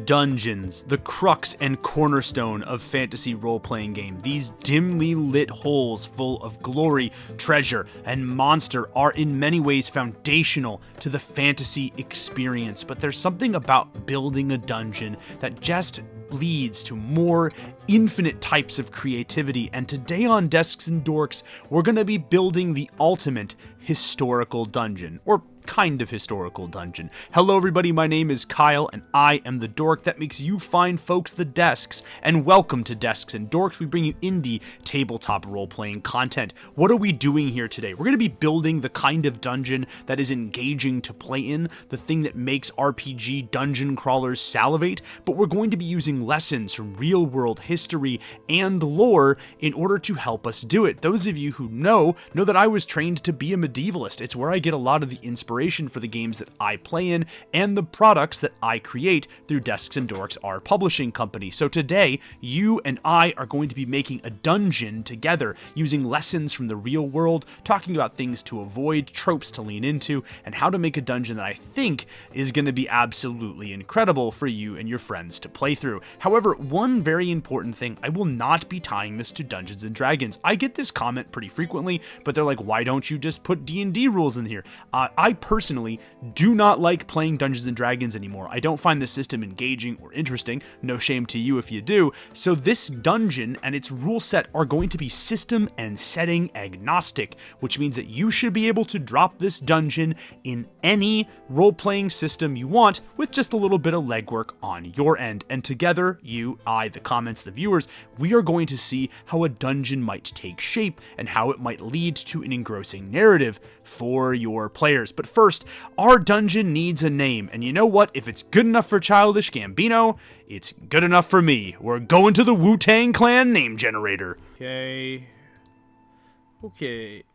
Dungeons, the crux and cornerstone of fantasy role-playing game. These dimly lit holes full of glory, treasure, and monster are in many ways foundational to the fantasy experience, but there's something about building a dungeon that just leads to more infinite types of creativity. And today on Desks and Dorks, we're going to be building the ultimate historical dungeon, or kind of historical dungeon. Hello everybody, my name is Kyle and I am the dork that makes you fine folks the desks, and welcome to Desks and Dorks. We bring you indie tabletop role-playing content. What are we doing here today? We're going to be building the kind of dungeon that is engaging to play in, the thing that makes RPG dungeon crawlers salivate, but we're going to be using lessons from real-world history and lore in order to help us do it. Those of you who know that I was trained to be a medievalist. It's where I get a lot of the inspiration for the games that I play in and the products that I create through Desks and Dorks, our publishing company. So today, you and I are going to be making a dungeon together, using lessons from the real world, talking about things to avoid, tropes to lean into, and how to make a dungeon that I think is going to be absolutely incredible for you and your friends to play through. However, one very important thing, I will not be tying this to Dungeons and Dragons. I get this comment pretty frequently, but they're like, why don't you just put D&D rules in here? I personally do not like playing Dungeons & Dragons anymore. I don't find the system engaging or interesting. No shame to you if you do. So this dungeon and its rule set are going to be system and setting agnostic, which means that you should be able to drop this dungeon in any role-playing system you want with just a little bit of legwork on your end. And together, you, I, the comments, the viewers, we are going to see how a dungeon might take shape and how it might lead to an engrossing narrative for your players. But first, our dungeon needs a name, and you know what? If it's good enough for Childish Gambino, it's good enough for me. We're going to the Wu-Tang Clan name generator. Okay,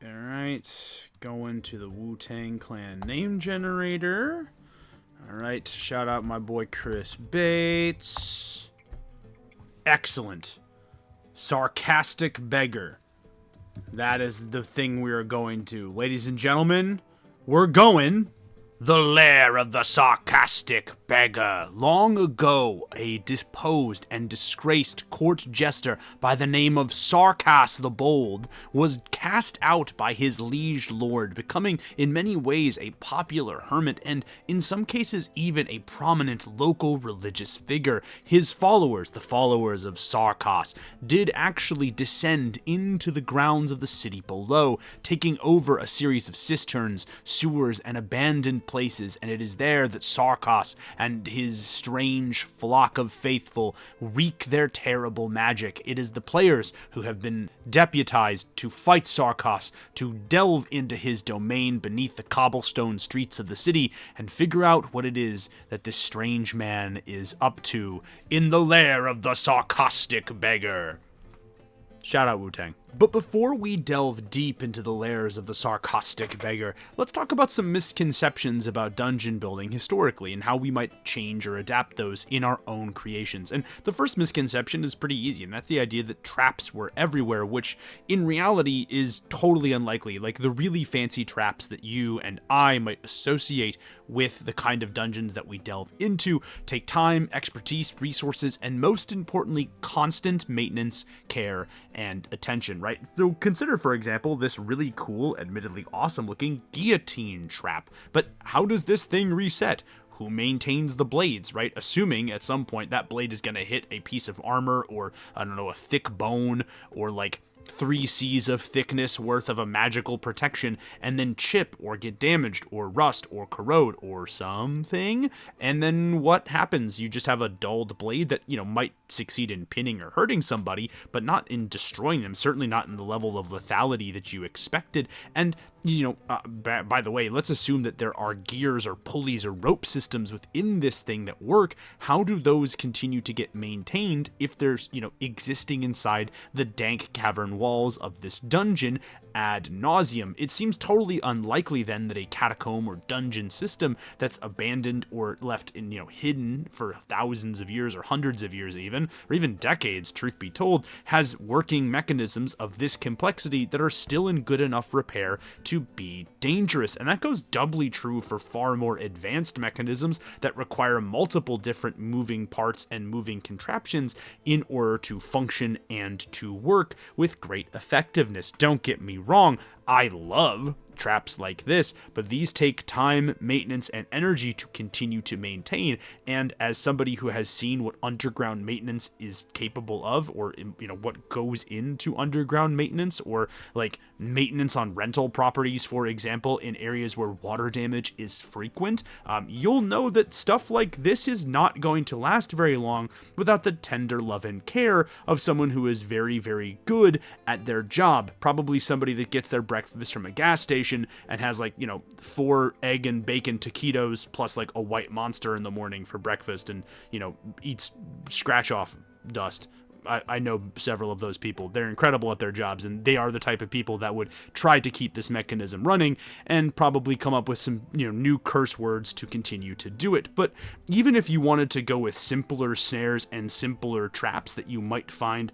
alright, going to the Wu-Tang Clan name generator. Alright, shout out my boy Chris Bates. Excellent. Sarkastik Beggar. That is the thing we are going to. Ladies and gentlemen, we're going the Lair of the Sarkastik Beggar. Long ago, a disposed and disgraced court jester by the name of Sarkas the Bold was cast out by his liege lord, becoming in many ways a popular hermit and in some cases even a prominent local religious figure. His followers, the followers of Sarkas, did actually descend into the grounds of the city below, taking over a series of cisterns, sewers, and abandoned places, and it is there that Sarkas and his strange flock of faithful wreak their terrible magic. It is the players who have been deputized to fight Sarkas, to delve into his domain beneath the cobblestone streets of the city and figure out what it is that this strange man is up to in the Lair of the Sarkastik Beggar. Shout out Wu-Tang. But before we delve deep into the lairs of the Sarkastik Beggar, let's talk about some misconceptions about dungeon building historically and how we might change or adapt those in our own creations. And the first misconception is pretty easy, and that's the idea that traps were everywhere, which in reality is totally unlikely. Like the really fancy traps that you and I might associate with the kind of dungeons that we delve into take time, expertise, resources, and most importantly, constant maintenance, care, and attention. Right? So consider, for example, this really cool, admittedly awesome looking guillotine trap. But how does this thing reset? Who maintains the blades, right? Assuming at some point that blade is going to hit a piece of armor or, I don't know, a thick bone or like 3 C's of thickness worth of a magical protection and then chip or get damaged or rust or corrode or something. And then what happens? You just have a dulled blade that, might succeed in pinning or hurting somebody, but not in destroying them, certainly not in the level of lethality that you expected. And by the way, let's assume that there are gears or pulleys or rope systems within this thing that work. How do those continue to get maintained if there's, existing inside the dank cavern walls of this dungeon ad nauseum. It seems totally unlikely then that a catacomb or dungeon system that's abandoned or left in, hidden for thousands of years or hundreds of years even, or even decades, truth be told, has working mechanisms of this complexity that are still in good enough repair to be dangerous. And that goes doubly true for far more advanced mechanisms that require multiple different moving parts and moving contraptions in order to function and to work with great effectiveness. Don't get me wrong, I love traps like this, but these take time, maintenance, and energy to continue to maintain. And as somebody who has seen what underground maintenance is capable of, or what goes into underground maintenance, or like maintenance on rental properties, for example, in areas where water damage is frequent, you'll know that stuff like this is not going to last very long without the tender love and care of someone who is very, very good at their job. Probably somebody that gets their breakfast from a gas station and has 4 egg and bacon taquitos plus a white monster in the morning for breakfast, and eats scratch off dust. I know several of those people. They're incredible at their jobs, and they are the type of people that would try to keep this mechanism running and probably come up with some new curse words to continue to do it. But even if you wanted to go with simpler snares and simpler traps that you might find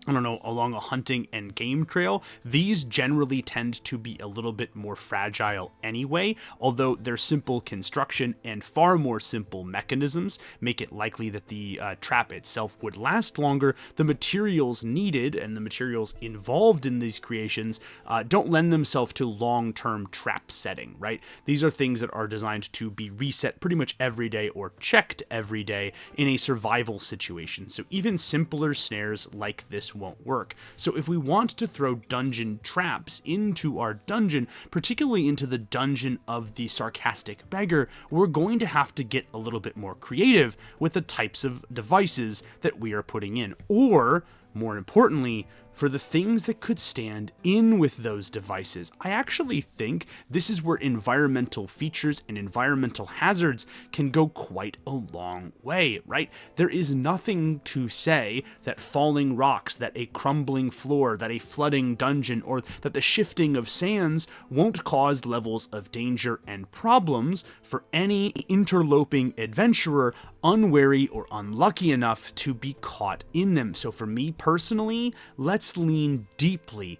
along a hunting and game trail, these generally tend to be a little bit more fragile anyway, although their simple construction and far more simple mechanisms make it likely that the trap itself would last longer. The materials needed and the materials involved in these creations don't lend themselves to long-term trap setting, right? These are things that are designed to be reset pretty much every day or checked every day in a survival situation. So even simpler snares like this won't work. So if we want to throw dungeon traps into our dungeon, particularly into the dungeon of the Sarkastik Beggar, we're going to have to get a little bit more creative with the types of devices that we are putting in. Or, more importantly, for the things that could stand in with those devices. I actually think this is where environmental features and environmental hazards can go quite a long way, right? There is nothing to say that falling rocks, that a crumbling floor, that a flooding dungeon, or that the shifting of sands won't cause levels of danger and problems for any interloping adventurer unwary or unlucky enough to be caught in them. So for me personally, let's lean deeply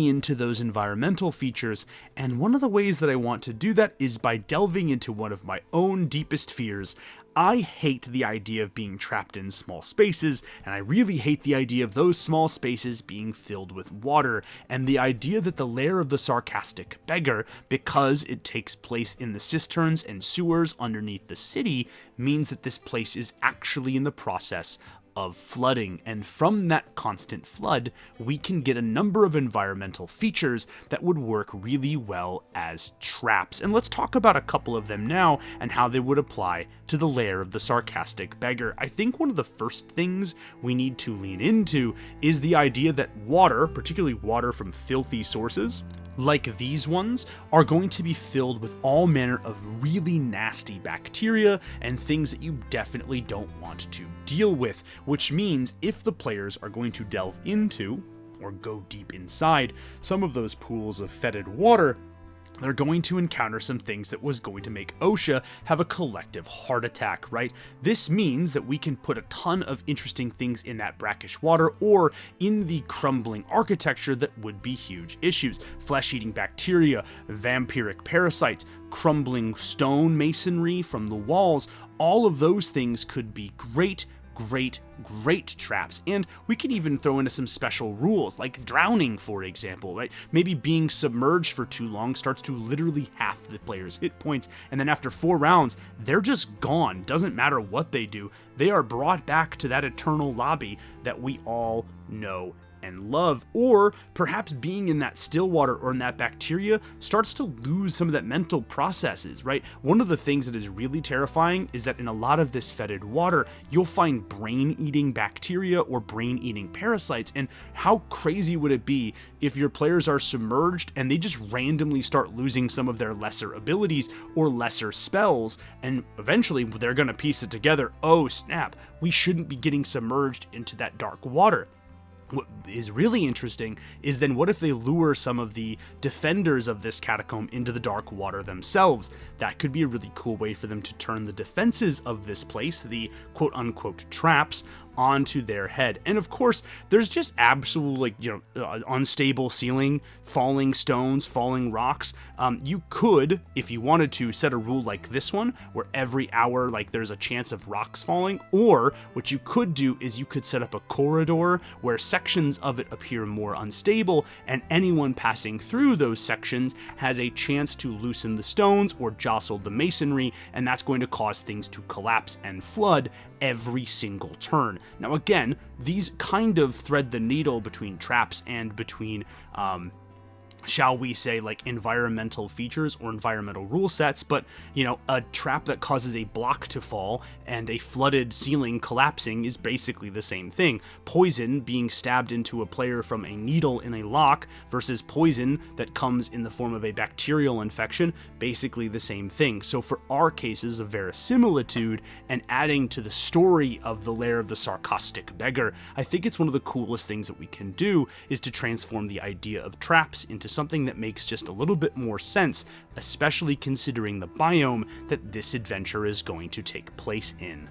into those environmental features, and one of the ways that I want to do that is by delving into one of my own deepest fears. I hate the idea of being trapped in small spaces, and I really hate the idea of those small spaces being filled with water, and the idea that the lair of the Sarkastik Beggar, because it takes place in the cisterns and sewers underneath the city, means that this place is actually in the process of flooding, and from that constant flood, we can get a number of environmental features that would work really well as traps. And let's talk about a couple of them now and how they would apply to the lair of the Sarkastik Beggar. I think one of the first things we need to lean into is the idea that water, particularly water from filthy sources, like these ones, are going to be filled with all manner of really nasty bacteria and things that you definitely don't want to deal with, which means if the players are going to delve into or go deep inside some of those pools of fetid water, they're going to encounter some things that was going to make OSHA have a collective heart attack, right? This means that we can put a ton of interesting things in that brackish water or in the crumbling architecture that would be huge issues. Flesh-eating bacteria, vampiric parasites, crumbling stone masonry from the walls, all of those things could be great traps. And we can even throw into some special rules, like drowning, for example, right? Maybe being submerged for too long starts to literally half the player's hit points, and then after 4 rounds, they're just gone. Doesn't matter what they do, they are brought back to that eternal lobby that we all know and love. Or perhaps being in that still water or in that bacteria starts to lose some of that mental processes, right? One of the things that is really terrifying is that in a lot of this fetid water, you'll find brain-eating bacteria or brain-eating parasites. And how crazy would it be if your players are submerged and they just randomly start losing some of their lesser abilities or lesser spells, and eventually they're gonna piece it together. Oh snap, we shouldn't be getting submerged into that dark water. What is really interesting is then what if they lure some of the defenders of this catacomb into the dark water themselves? That could be a really cool way for them to turn the defenses of this place, the quote-unquote traps, onto their head. And of course, there's just absolute, unstable ceiling, falling stones, falling rocks. You could, if you wanted to, set a rule like this one, where every hour, there's a chance of rocks falling. Or what you could do is you could set up a corridor where sections of it appear more unstable, and anyone passing through those sections has a chance to loosen the stones or jostle the masonry, and that's going to cause things to collapse and flood every single turn. Now again, these kind of thread the needle between traps and between shall we say, environmental features or environmental rule sets, but, a trap that causes a block to fall and a flooded ceiling collapsing is basically the same thing. Poison being stabbed into a player from a needle in a lock versus poison that comes in the form of a bacterial infection, basically the same thing. So for our cases of verisimilitude and adding to the story of the Lair of the Sarkastik Beggar, I think it's one of the coolest things that we can do is to transform the idea of traps into something that makes just a little bit more sense, especially considering the biome that this adventure is going to take place in.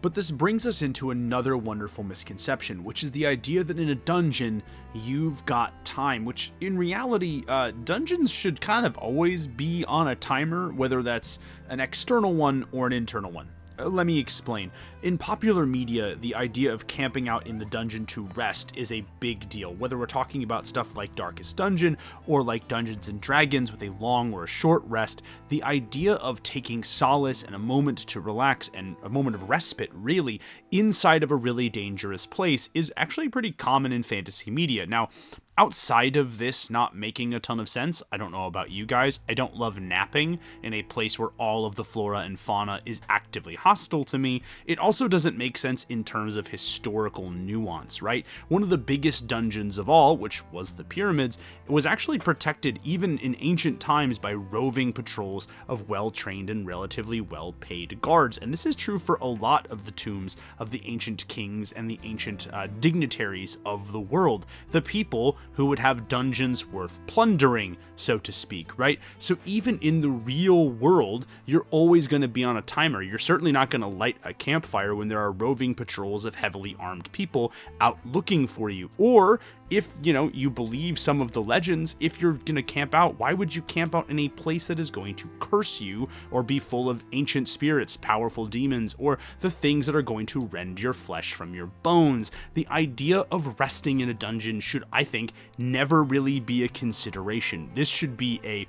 But this brings us into another wonderful misconception, which is the idea that in a dungeon, you've got time, which in reality, dungeons should kind of always be on a timer, whether that's an external one or an internal one. Let me explain. In popular media, the idea of camping out in the dungeon to rest is a big deal, whether we're talking about stuff like Darkest Dungeon or like Dungeons and Dragons with a long or a short rest. The idea of taking solace and a moment to relax and a moment of respite, really, inside of a really dangerous place is actually pretty common in fantasy media. Now, outside of this not making a ton of sense, I don't know about you guys, I don't love napping in a place where all of the flora and fauna is actively hostile to me. It also doesn't make sense in terms of historical nuance, right? One of the biggest dungeons of all, which was the pyramids, was actually protected even in ancient times by roving patrols of well-trained and relatively well-paid guards. And this is true for a lot of the tombs of the ancient kings and the ancient dignitaries of the world. The people who would have dungeons worth plundering, so to speak, right? So even in the real world, you're always going to be on a timer. You're certainly not going to light a campfire when there are roving patrols of heavily armed people out looking for you. Or if, you believe some of the legends, if you're going to camp out, why would you camp out in a place that is going to curse you or be full of ancient spirits, powerful demons, or the things that are going to rend your flesh from your bones? The idea of resting in a dungeon should, I think, never really be a consideration. This should be a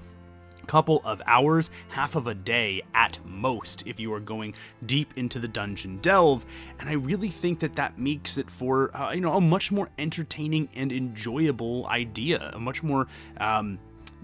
couple of hours, half of a day at most, if you are going deep into the dungeon delve. And I really think that makes it for, a much more entertaining and enjoyable idea, a much more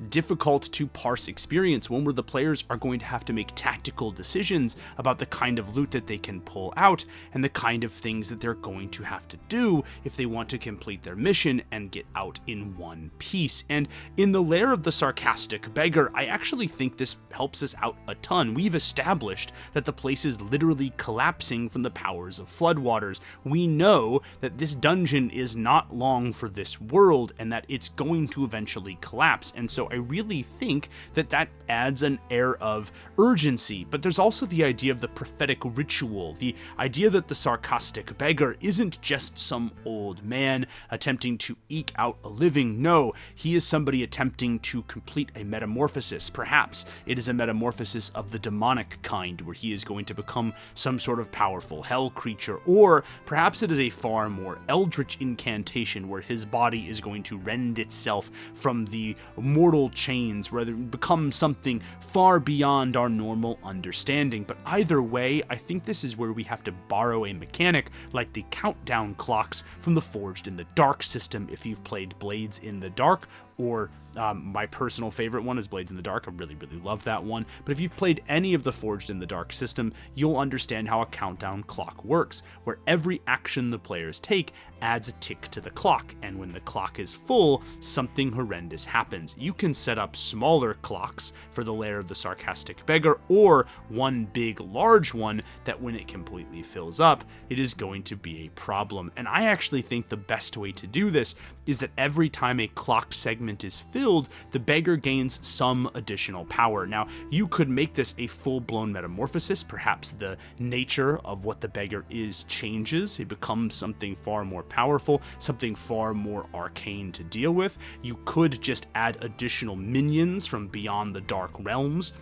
difficult to parse experience, one where the players are going to have to make tactical decisions about the kind of loot that they can pull out and the kind of things that they're going to have to do if they want to complete their mission and get out in one piece. And in the Lair of the Sarkastik Beggar, I actually think this helps us out a ton. We've established that the place is literally collapsing from the powers of floodwaters. We know that this dungeon is not long for this world and that it's going to eventually collapse. And so I really think that adds an air of urgency. But there's also the idea of the prophetic ritual, the idea that the Sarkastik Beggar isn't just some old man attempting to eke out a living. No, he is somebody attempting to complete a metamorphosis. Perhaps it is a metamorphosis of the demonic kind, where he is going to become some sort of powerful hell creature, or perhaps it is a far more eldritch incantation where his body is going to rend itself from the mortal chains, where it becomes something far beyond our normal understanding. But either way, I think this is where we have to borrow a mechanic like the countdown clocks from the Forged in the Dark system if you've played Blades in the Dark, or my personal favorite one is Blades in the Dark. I really, really love that one. But if you've played any of the Forged in the Dark system, you'll understand how a countdown clock works, where every action the players take adds a tick to the clock, and when the clock is full, something horrendous happens. You can set up smaller clocks for the Lair of the Sarkastik Beggar, or one big large one that when it completely fills up, it is going to be a problem. And I actually think the best way to do this is that every time a clock segment is filled, the Beggar gains some additional power. Now, you could make this a full-blown metamorphosis. Perhaps the nature of what the Beggar is changes. It becomes something far more powerful, something far more arcane to deal with. You could just add additional minions from beyond the Dark Realms,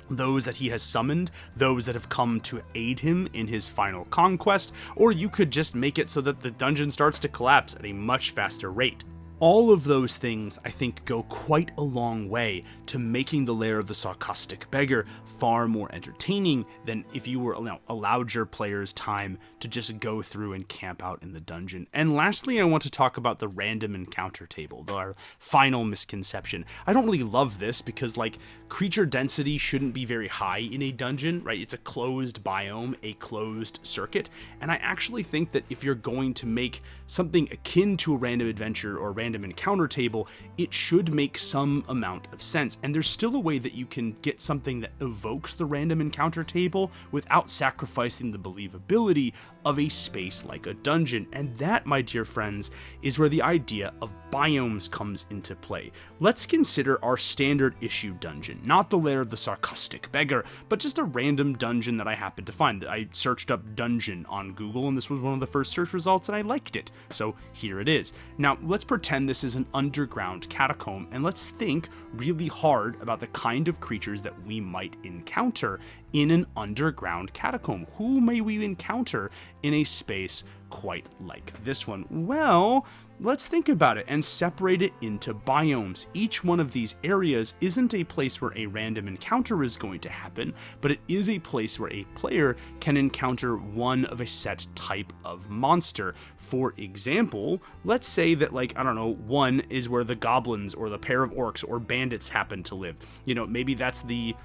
those that he has summoned, those that have come to aid him in his final conquest, or you could just make it so that the dungeon starts to collapse at a much faster rate. All of those things, I think, go quite a long way to making the Lair of the Sarkastik Beggar far more entertaining than if you were allowed your players time to just go through and camp out in the dungeon. And lastly, I want to talk about the random encounter table, our final misconception. I don't really love this because, like, creature density shouldn't be very high in a dungeon, right? It's a closed biome, a closed circuit, and I actually think that if you're going to make something akin to a random adventure or random encounter table, it should make some amount of sense. And there's still a way that you can get something that evokes the random encounter table without sacrificing the believability of a space like a dungeon. And that, my dear friends, is where the idea of biomes comes into play. Let's consider our standard issue dungeon, not the Lair of the Sarkastik Beggar, but just a random dungeon that I happened to find. I searched up dungeon on Google, and this was one of the first search results, and I liked it. So here it is. Now, let's pretend this is an underground catacomb, and let's think really hard about the kind of creatures that we might encounter in an underground catacomb. Who may we encounter in a space quite like this one? Well, let's think about it and separate it into biomes. Each one of these areas isn't a place where a random encounter is going to happen, but it is a place where a player can encounter one of a set type of monster. For example, let's say that, like, I don't know, one is where the goblins or the pair of orcs or bandits happen to live. You know, maybe that's the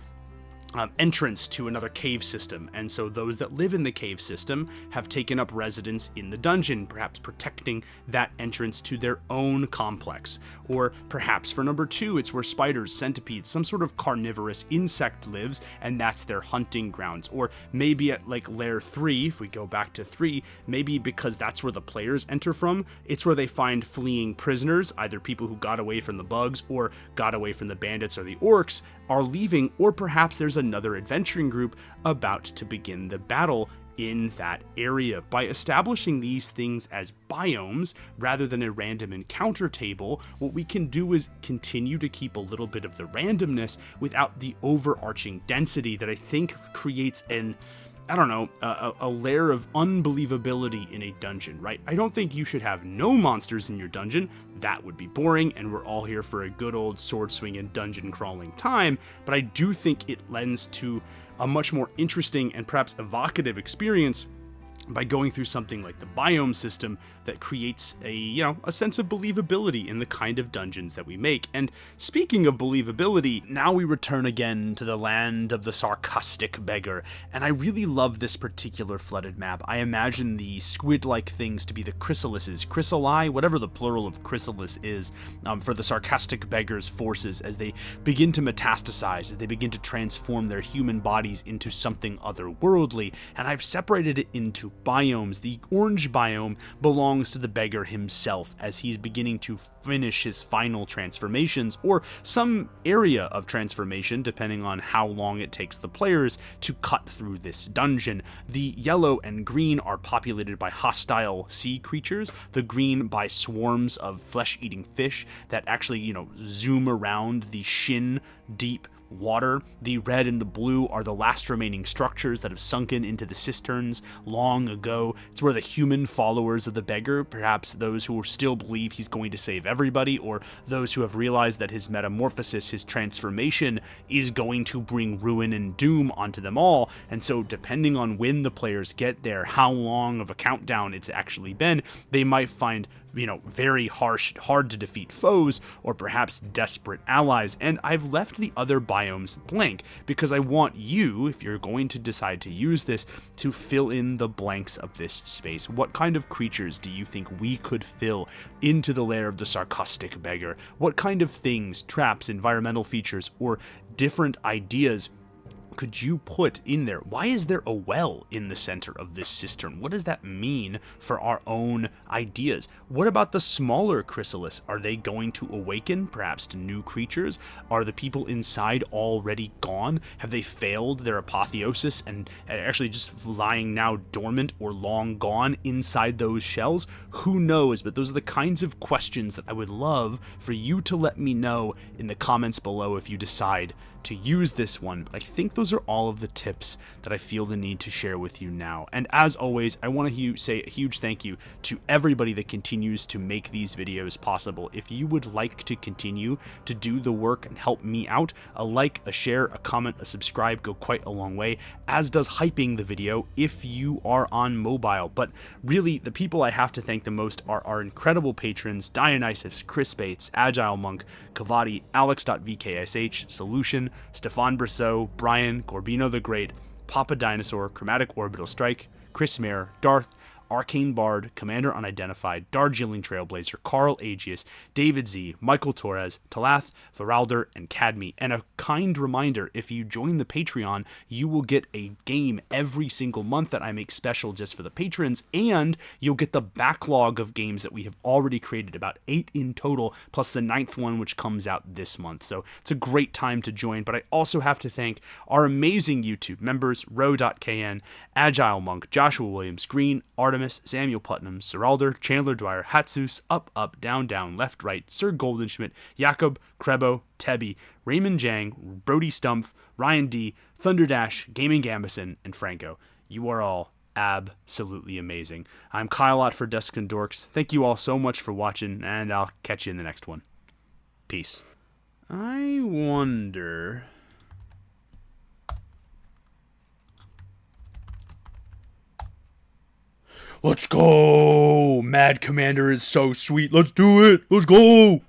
entrance to another cave system, and so those that live in the cave system have taken up residence in the dungeon, perhaps protecting that entrance to their own complex. Or perhaps for number 2, it's where spiders, centipedes, some sort of carnivorous insect lives, and that's their hunting grounds. Or maybe at, like, Lair 3, if we go back to 3, maybe because that's where the players enter from, it's where they find fleeing prisoners, either people who got away from the bugs or got away from the bandits or the orcs, are leaving, or perhaps there's another adventuring group about to begin the battle in that area. By establishing these things as biomes rather than a random encounter table, what we can do is continue to keep a little bit of the randomness without the overarching density that I think creates a layer of unbelievability in a dungeon, right? I don't think you should have no monsters in your dungeon. That would be boring, and we're all here for a good old sword swing and dungeon crawling time, but I do think it lends to a much more interesting and perhaps evocative experience by going through something like the biome system that creates a sense of believability in the kind of dungeons that we make. And speaking of believability, now we return again to the land of the Sarkastik Beggar, and I really love this particular flooded map. I imagine the squid-like things to be the chrysalises, chrysali, whatever the plural of chrysalis is, for the Sarkastik Beggar's forces as they begin to metastasize, as they begin to transform their human bodies into something otherworldly. And I've separated it into biomes. The orange biome belongs to the Beggar himself as he's beginning to finish his final transformations, or some area of transformation depending on how long it takes the players to cut through this dungeon. The yellow and green are populated by hostile sea creatures, the green by swarms of flesh-eating fish that actually, zoom around the shin-deep water. The red and the blue are the last remaining structures that have sunken into the cisterns long ago. It's where the human followers of the Beggar, perhaps those who still believe he's going to save everybody, or those who have realized that his metamorphosis, his transformation, is going to bring ruin and doom onto them all. And so depending on when the players get there, how long of a countdown it's actually been, they might find very harsh, hard to defeat foes, or perhaps desperate allies. And I've left the other biomes blank because I want you, if you're going to decide to use this, to fill in the blanks of this space. What kind of creatures do you think we could fill into the lair of the Sarkastik Beggar? What kind of things, traps, environmental features, or different ideas could you put in there? Why is there a well in the center of this cistern? What does that mean for our own ideas? What about the smaller chrysalis? Are they going to awaken, perhaps to new creatures? Are the people inside already gone? Have they failed their apotheosis and actually just lying now dormant or long gone inside those shells? Who knows? But those are the kinds of questions that I would love for you to let me know in the comments below if you decide to use this one. But I think those are all of the tips that I feel the need to share with you now. And as always, I want to say a huge thank you to everybody that continues to make these videos possible. If you would like to continue to do the work and help me out, a like, a share, a comment, a subscribe go quite a long way, as does hyping the video if you are on mobile. But really, the people I have to thank the most are our incredible patrons: Dionysus, Chris Bates, Agile Monk, Kavadi, Alex.vksh, Solution, Stefan Brasseau, Brian, Gorbino the Great, Papa Dinosaur, Chromatic Orbital Strike, Chris Mayer, Darth, Arcane Bard, Commander Unidentified, Darjeeling Trailblazer, Carl Agius, David Z, Michael Torres, Talath, Thoralder, and Cadme. And a kind reminder, if you join the Patreon, you will get a game every single month that I make special just for the patrons, and you'll get the backlog of games that we have already created, about 8 in total, plus the 9th one which comes out this month. So it's a great time to join. But I also have to thank our amazing YouTube members: Ro.kn, Agile Monk, Joshua Williams, Green, Artemis, Samuel Putnam, Seralder, Chandler Dwyer, Hatsus, Up, Up, Down, Down, Left, Right, Sir Goldenschmidt, Jakob, Krebo, Tebby, Raymond Jang, Brody Stumpf, Ryan D, Thunderdash, Gaming Gambison, and Franco. You are all absolutely amazing. I'm Kyle Ott for Desks and Dorks. Thank you all so much for watching, and I'll catch you in the next one. Peace. I wonder... Let's go! Mad Commander is so sweet. Let's do it! Let's go!